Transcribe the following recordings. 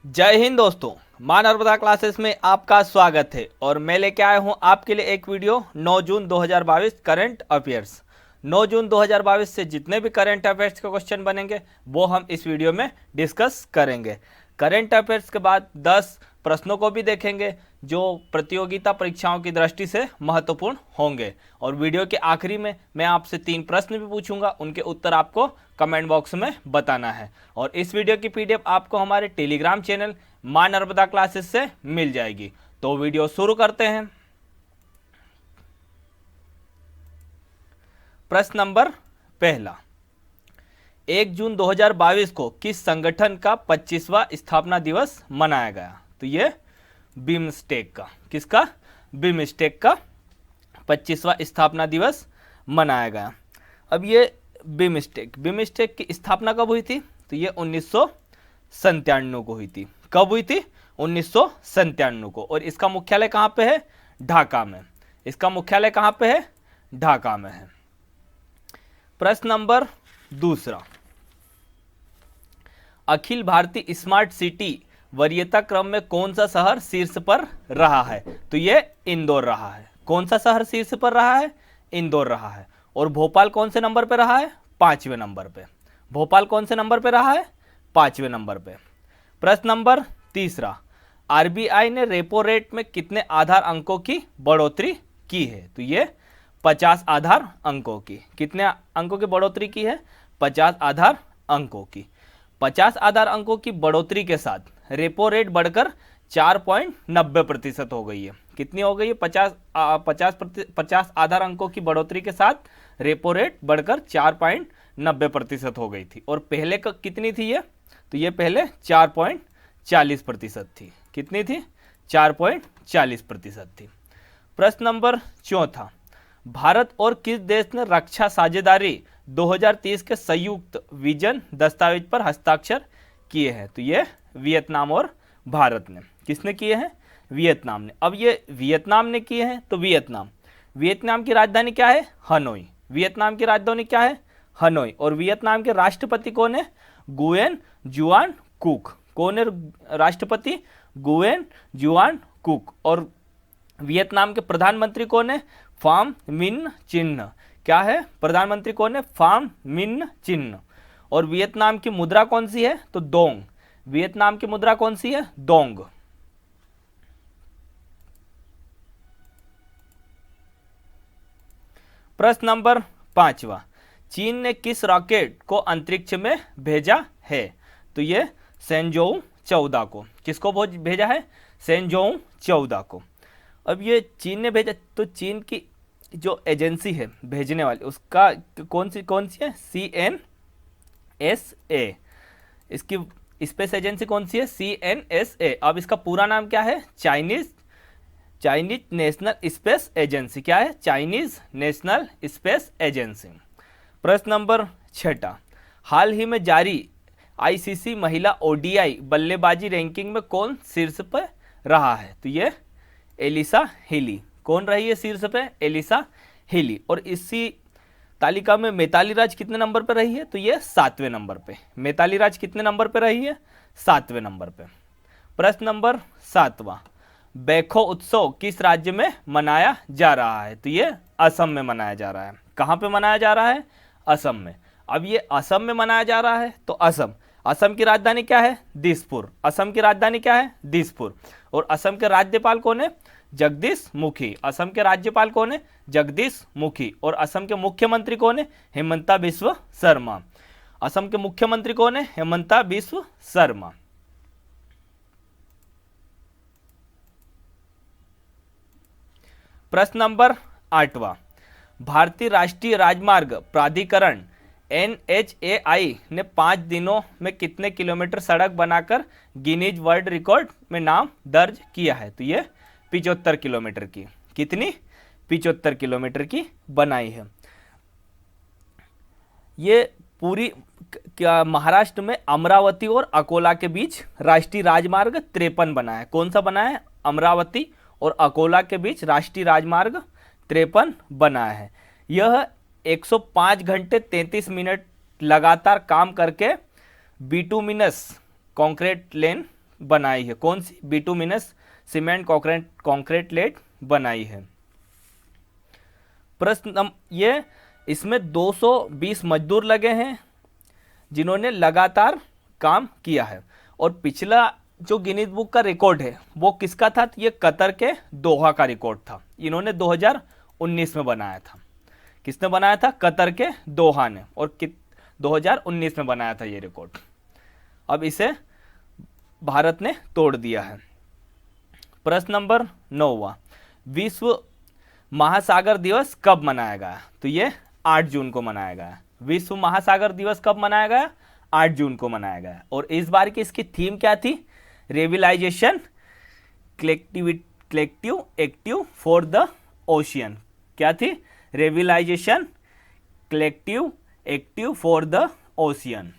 जय हिंद दोस्तों, मां नर्मदा क्लासेस में आपका स्वागत है। और मैं लेके आया हूं आपके लिए एक वीडियो 9 जून 2022 करंट अफेयर्स। 9 जून 2022 से जितने भी करंट अफेयर्स के क्वेश्चन बनेंगे वो हम इस वीडियो में डिस्कस करेंगे। करंट अफेयर्स के बाद 10 प्रश्नों को भी देखेंगे जो प्रतियोगिता परीक्षाओं की दृष्टि से महत्वपूर्ण होंगे। और वीडियो के आखिरी में मैं आपसे 3 प्रश्न भी पूछूंगा, उनके उत्तर आपको कमेंट बॉक्स में बताना है। और इस वीडियो की पीडीएफ आपको हमारे टेलीग्राम चैनल मां नर्मदा क्लासेस से मिल जाएगी। तो वीडियो शुरू करते हैं। प्रश्न नंबर पहला, 1 जून 2022 को किस संगठन का 25वां स्थापना दिवस मनाया गया? तो ये बिमस्टेक का, किसका? बिमस्टेक का 25वां स्थापना दिवस मनाया गया। अब ये बिमस्टेक की स्थापना कब हुई थी? तो ये 1997 को हुई थी। कब हुई थी? 1997 को। और इसका मुख्यालय कहाँ पे है? ढाका में। इसका मुख्यालय कहाँ पे है? ढाका में है। प्रश्न नंबर दूसरा, अखिल भारतीय स्मार्ट सिटी वरीयता क्रम में कौन सा शहर शीर्ष पर रहा है? तो ये इंदौर रहा है। कौन सा शहर शीर्ष पर रहा है? इंदौर रहा है। और भोपाल कौन से नंबर पे रहा है? 5वें नंबर पे। भोपाल कौन से नंबर पे रहा है? 5वें नंबर पे। प्रश्न नंबर तीसरा, आरबीआई ने रेपो रेट में कितने आधार अंकों की बढ़ोतरी की है? तो ये 50 आधार अंकों की। कितने अंकों की बढ़ोतरी की है? 50 आधार अंकों की। 50 आधार अंकों की बढ़ोतरी के साथ रेपो रेट बढ़कर 4.90% हो गई है। कितनी हो गई है? 50 आधार अंकों की बढ़ोतरी के साथ रेपो रेट बढ़कर 4.90% हो गई थी। और पहले कितनी थी ये? तो ये पहले 4.40% थी। कितनी थी? 4.40% थी। प्रश्न नंबर चौथा, भारत और किस देश ने रक्षा साझेदारी 2030 के संयुक्त विजन दस्तावेज पर हस्ताक्षर किए हैं? तो ये वियतनाम और भारत ने। किसने किए हैं? वियतनाम ने। अब ये वियतनाम ने किए हैं तो वियतनाम की राजधानी क्या है? हनोई। वियतनाम की राजधानी क्या है? हनोई। और वियतनाम के राष्ट्रपति कौन है? गुयेन जुआन कुक। कौन है राष्ट्रपति? गुयेन जुआन कुक। और वियतनाम के प्रधानमंत्री कौन है? फाम मिन चिन्ह। क्या है? प्रधानमंत्री कौन है? फाम मिन चिन्ह। और वियतनाम की मुद्रा कौन सी है? तो डोंग। वियतनाम की मुद्रा कौन सी है? डोंग। प्रश्न नंबर 5वां, चीन ने किस रॉकेट को अंतरिक्ष में भेजा है? तो ये सेंजोऊ 14 को। किसको भेजा है? सेंजोऊ 14 को। अब ये चीन ने भेजा, तो चीन की जो एजेंसी है भेजने वाली, उसका कौन सी है? CNSA। इसकी स्पेस एजेंसी कौन सी है? CNSA। अब इसका पूरा नाम क्या है? Chinese national space agency. क्या है? Chinese national space agency. प्रश्न नंबर 6, हाल ही में जारी आईसीसी महिला ओडीआई बल्लेबाजी रैंकिंग में कौन शीर्ष पर रहा है? तो ये एलिसा हिली। कौन रही है शीर्ष पे? Alyssa Healy. और इसी तालिका में मिताली राज कितने नंबर पर रही है? तो ये 7वें नंबर पे। मिताली राज कितने नंबर पे रही है? 7वें नंबर पे। प्रश्न नंबर 7वां, बैखो उत्सव किस राज्य में मनाया जा रहा है? तो ये असम में मनाया जा रहा है। कहाँ पे मनाया जा रहा है? असम में। अब ये असम में मनाया जा रहा है तो असम की राजधानी क्या है? दिसपुर। असम की राजधानी क्या है? दिसपुर। और असम के राज्यपाल कौन है? जगदीश मुखी। असम के राज्यपाल कौन है? जगदीश मुखी। और असम के मुख्यमंत्री कौन है? हेमंता बिस्व शर्मा। असम के मुख्यमंत्री कौन है? हेमंता बिस्व शर्मा। प्रश्न नंबर 8वां, भारतीय राष्ट्रीय राजमार्ग प्राधिकरण NHAI ने 5 दिनों में कितने किलोमीटर सड़क बनाकर गिनीज वर्ल्ड रिकॉर्ड में नाम दर्ज किया है? तो ये 75 किलोमीटर की। कितनी? 75 किलोमीटर की बनाई है। ये पूरी क्या महाराष्ट्र में अमरावती और अकोला के बीच राष्ट्रीय राजमार्ग 53 बना है। कौन सा बना है? अमरावती और अकोला के बीच राष्ट्रीय राजमार्ग 53 बना है। यह 105 घंटे 33 मिनट लगातार काम करके बिटुमिनस कंक्रीट लेन बनाई है, कौन सी? बिटुमिनस सीमेंट कॉन्क्रीट बनाई है। प्रश्न ये इसमें 220 मजदूर लगे हैं जिन्होंने लगातार काम किया है। और पिछला जो गिनीज बुक का रिकॉर्ड है वो किसका था? ये कतर के दोहा का रिकॉर्ड था, इन्होंने 2019 में बनाया था। किसने बनाया था? कतर के दोहा ने, और 2019 में बनाया था ये रिकॉर्ड। अब इसे भारत ने तोड़ दिया है। प्रश्न नंबर 9वां, विश्व महासागर दिवस कब मनाया गया? तो ये 8 जून को मनाया गया। विश्व महासागर दिवस कब मनाया गया? 8 जून को मनाया गया। और इस बार की इसकी थीम क्या थी? Revitalisation collective active for the ocean. क्या थी? Revitalisation collective active for the ocean.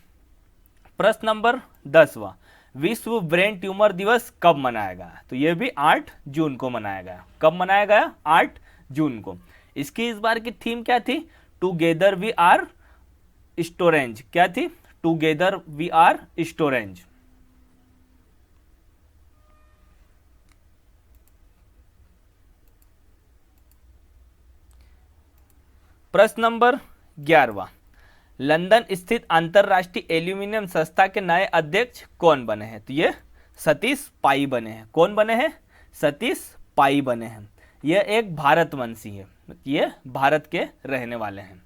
प्रश्न नंबर 10वां, विश्व ब्रेन ट्यूमर दिवस कब मनाया गया? तो यह भी 8 जून को मनाया गया। कब मनाया गया? 8 जून को। इसकी इस बार की थीम क्या थी? Together we are stronger. क्या थी? Together we are stronger. प्रश्न नंबर 11वां, लंदन स्थित अंतरराष्ट्रीय एल्यूमिनियम संस्था के नए अध्यक्ष कौन बने हैं? तो ये सतीश पाई बने हैं। कौन बने हैं? सतीश पाई बने हैं। यह एक भारतवंशी है, ये भारत के रहने वाले हैं।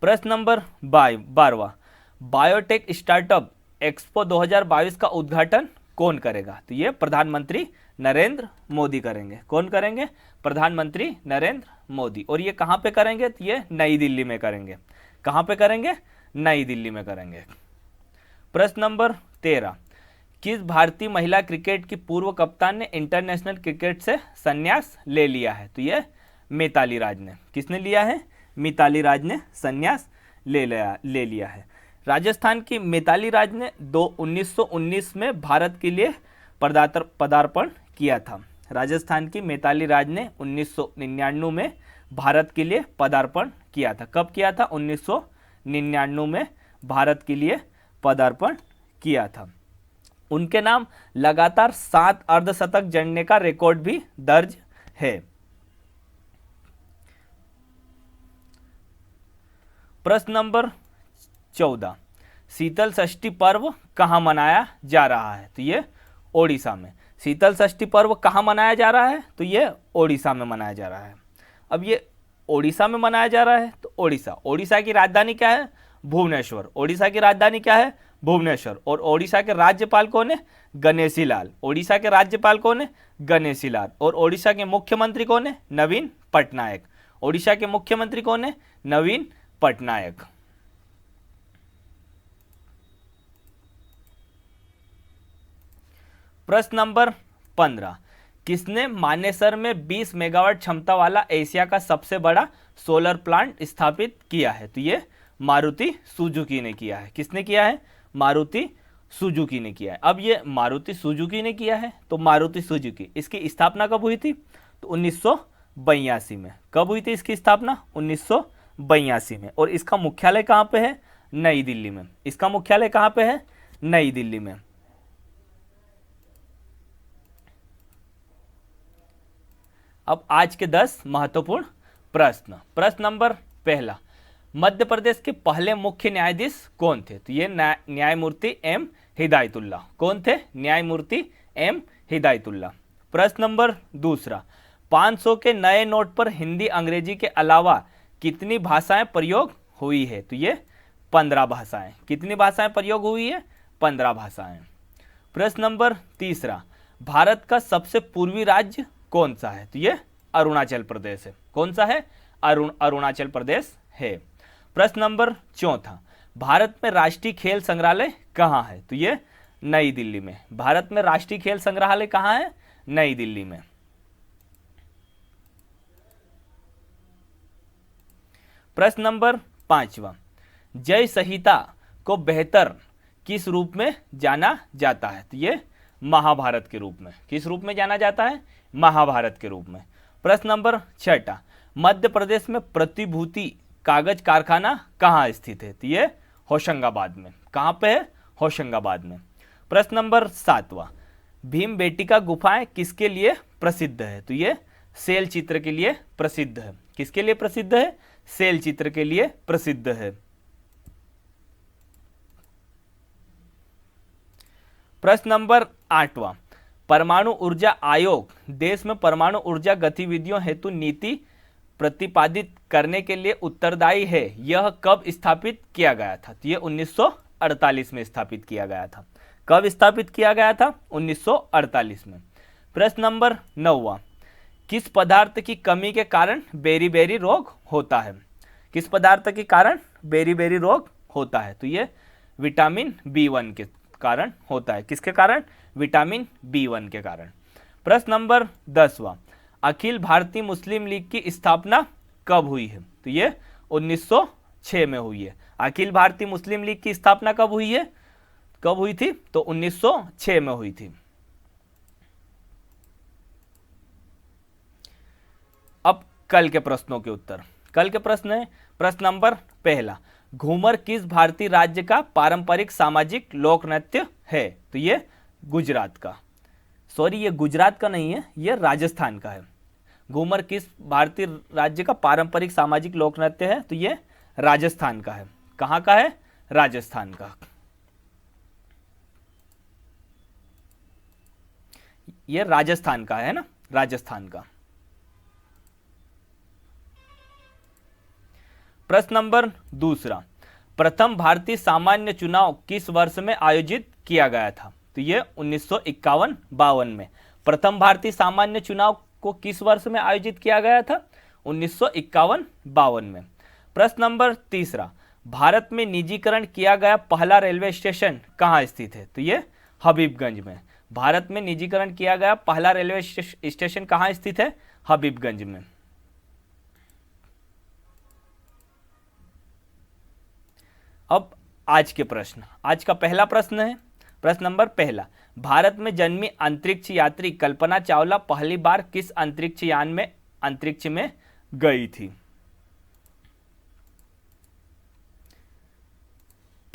प्रश्न नंबर 12वां, बायोटेक स्टार्टअप एक्सपो 2022 का उद्घाटन कौन करेगा? तो ये प्रधानमंत्री नरेंद्र मोदी करेंगे। कौन करेंगे? प्रधानमंत्री नरेंद्र मोदी। और ये कहाँ पे करेंगे? तो ये नई दिल्ली में करेंगे। कहाँ पे करेंगे? नई दिल्ली में करेंगे। प्रश्न नंबर 13, किस भारतीय महिला क्रिकेट की पूर्व कप्तान ने इंटरनेशनल क्रिकेट से संन्यास ले लिया है? तो ये मिताली राज ने। किसने लिया है? मिताली राज ने संन्यास ले लिया है। राजस्थान की मिताली राज ने 1919 में भारत के लिए पदार्पण किया था। राजस्थान की मिताली राज ने 1999 में भारत के लिए पदार्पण किया था। कब किया था? 1999 में भारत के लिए पदार्पण किया था। उनके नाम लगातार 7 अर्धशतक जड़ने का रिकॉर्ड भी दर्ज है। प्रश्न नंबर 14, शीतल षष्ठी पर्व कहाँ मनाया जा रहा है? तो ये ओडिशा में। शीतल षष्ठी पर्व कहाँ मनाया जा रहा है? तो ये ओडिशा में मनाया जा रहा है। अब ये ओडिशा में मनाया जा रहा है तो ओडिशा की राजधानी क्या है? भुवनेश्वर। ओडिशा की राजधानी क्या है? भुवनेश्वर। और ओडिशा के राज्यपाल कौन है? गणेशी लाल। ओडिशा के राज्यपाल कौन है? गणेशी लाल। और ओडिशा के मुख्यमंत्री कौन है? नवीन पटनायक। ओडिशा के मुख्यमंत्री कौन है? नवीन पटनायक। प्रश्न नंबर 15, किसने मानेसर में 20 मेगावाट क्षमता वाला एशिया का सबसे बड़ा सोलर प्लांट स्थापित किया है? तो ये मारुति सुजुकी ने किया है। किसने किया है? मारुति सुजुकी ने किया है। अब ये मारुति सुजुकी ने किया है तो मारुति सुजुकी, इसकी स्थापना कब हुई थी? तो 1982 में। कब हुई थी इसकी स्थापना? 1982 में। और इसका मुख्यालय कहाँ पे है? नई दिल्ली में। इसका मुख्यालय कहाँ पे है? नई दिल्ली में। अब आज के 10 महत्वपूर्ण प्रश्न। प्रश्न नंबर 1, मध्य प्रदेश के पहले मुख्य न्यायाधीश कौन थे? तो ये न्यायमूर्ति एम हिदायतुल्ला। कौन थे? न्यायमूर्ति एम हिदायतुल्ला। प्रश्न नंबर 2, 500 के नए नोट पर हिंदी अंग्रेजी के अलावा कितनी भाषाएं प्रयोग हुई है? तो ये 15 भाषाएं। कितनी भाषाएं प्रयोग हुई है? 15 भाषाएं। प्रश्न नंबर 3, भारत का सबसे पूर्वी राज्य कौन सा है? तो ये अरुणाचल प्रदेश है। कौन सा है? अरुणाचल प्रदेश है। प्रश्न नंबर 4, भारत में राष्ट्रीय खेल संग्रहालय कहाँ है? तो ये नई दिल्ली में। भारत में राष्ट्रीय खेल संग्रहालय कहाँ है? नई दिल्ली में। प्रश्न नंबर 5, जय संहिता को बेहतर किस रूप में जाना जाता है? तो ये महाभारत के रूप में। किस रूप में जाना जाता है? महाभारत के रूप में। प्रश्न नंबर 6, मध्य प्रदेश में प्रतिभूति कागज कारखाना कहाँ स्थित है? तो ये होशंगाबाद में। कहाँ पे है? होशंगाबाद में। प्रश्न नंबर 7वां, भीमबेटका गुफाएं किसके लिए प्रसिद्ध है? तो ये सेल चित्र के लिए प्रसिद्ध है। किसके लिए प्रसिद्ध है? सेल चित्र के लिए प्रसिद्ध है। प्रश्न नंबर 8वां, परमाणु ऊर्जा आयोग देश में परमाणु ऊर्जा गतिविधियों हेतु नीति प्रतिपादित करने के लिए उत्तरदायी है। यह कब स्थापित किया गया था? तो यह 1948 में स्थापित किया गया था। कब स्थापित किया गया था? 1948 में। प्रश्न नंबर 9वां, किस पदार्थ की कमी के कारण बेरी-बेरी रोग होता है? किस पदार्थ के कारण बेरी-बेरी रोग होता है? तो ये विटामिन B1 के कारण होता है। किसके कारण? विटामिन B1 के कारण। प्रश्न नंबर 10वां, अखिल भारतीय मुस्लिम लीग की स्थापना कब हुई है? तो ये 1906 में हुई है। अखिल भारतीय मुस्लिम लीग की स्थापना कब हुई है? कब हुई थी? तो 1906 में हुई थी। अब कल के प्रश्नों के उत्तर। कल के प्रश्न है, प्रश्न नंबर 1, घूमर किस भारतीय राज्य का पारंपरिक सामाजिक लोक नृत्य है? तो ये गुजरात का, सॉरी ये गुजरात का नहीं है, ये राजस्थान का है। घूमर किस भारतीय राज्य का पारंपरिक सामाजिक लोक नृत्य है? तो ये राजस्थान का है। कहाँ का है? राजस्थान का। ये राजस्थान का है ना, राजस्थान का। प्रश्न नंबर 2, प्रथम भारतीय सामान्य चुनाव किस वर्ष में आयोजित किया गया था? तो ये 1951-52 में। प्रथम भारतीय सामान्य चुनाव को किस वर्ष में आयोजित किया गया था? 1951-52 में। प्रश्न नंबर 3, भारत में निजीकरण किया गया पहला रेलवे स्टेशन कहाँ स्थित है? तो ये हबीबगंज में। भारत में निजीकरण किया गया पहला रेलवे स्टेशन कहाँ स्थित है? हबीबगंज में। अब आज के प्रश्न। आज का पहला प्रश्न है, प्रश्न नंबर 1, भारत में जन्मी अंतरिक्ष यात्री कल्पना चावला पहली बार किस अंतरिक्ष यान में अंतरिक्ष में गई थी?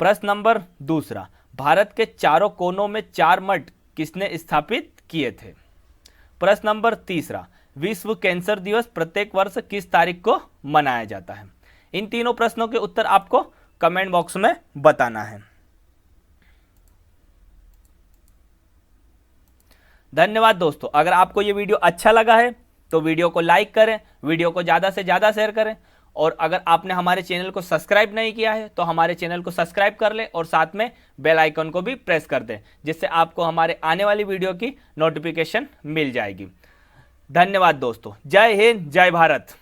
प्रश्न नंबर 2, भारत के चारों कोनों में 4 मठ किसने स्थापित किए थे? प्रश्न नंबर 3, विश्व कैंसर दिवस प्रत्येक वर्ष किस तारीख को मनाया जाता है? इन तीनों प्रश्नों के उत्तर आपको कमेंट बॉक्स में बताना है। धन्यवाद दोस्तों। अगर आपको ये वीडियो अच्छा लगा है तो वीडियो को लाइक करें, वीडियो को ज़्यादा से ज़्यादा शेयर करें, और अगर आपने हमारे चैनल को सब्सक्राइब नहीं किया है तो हमारे चैनल को सब्सक्राइब कर लें और साथ में बेल आइकन को भी प्रेस कर दें, जिससे आपको हमारे आने वाली वीडियो की नोटिफिकेशन मिल जाएगी। धन्यवाद दोस्तों। जय हिंद, जय भारत।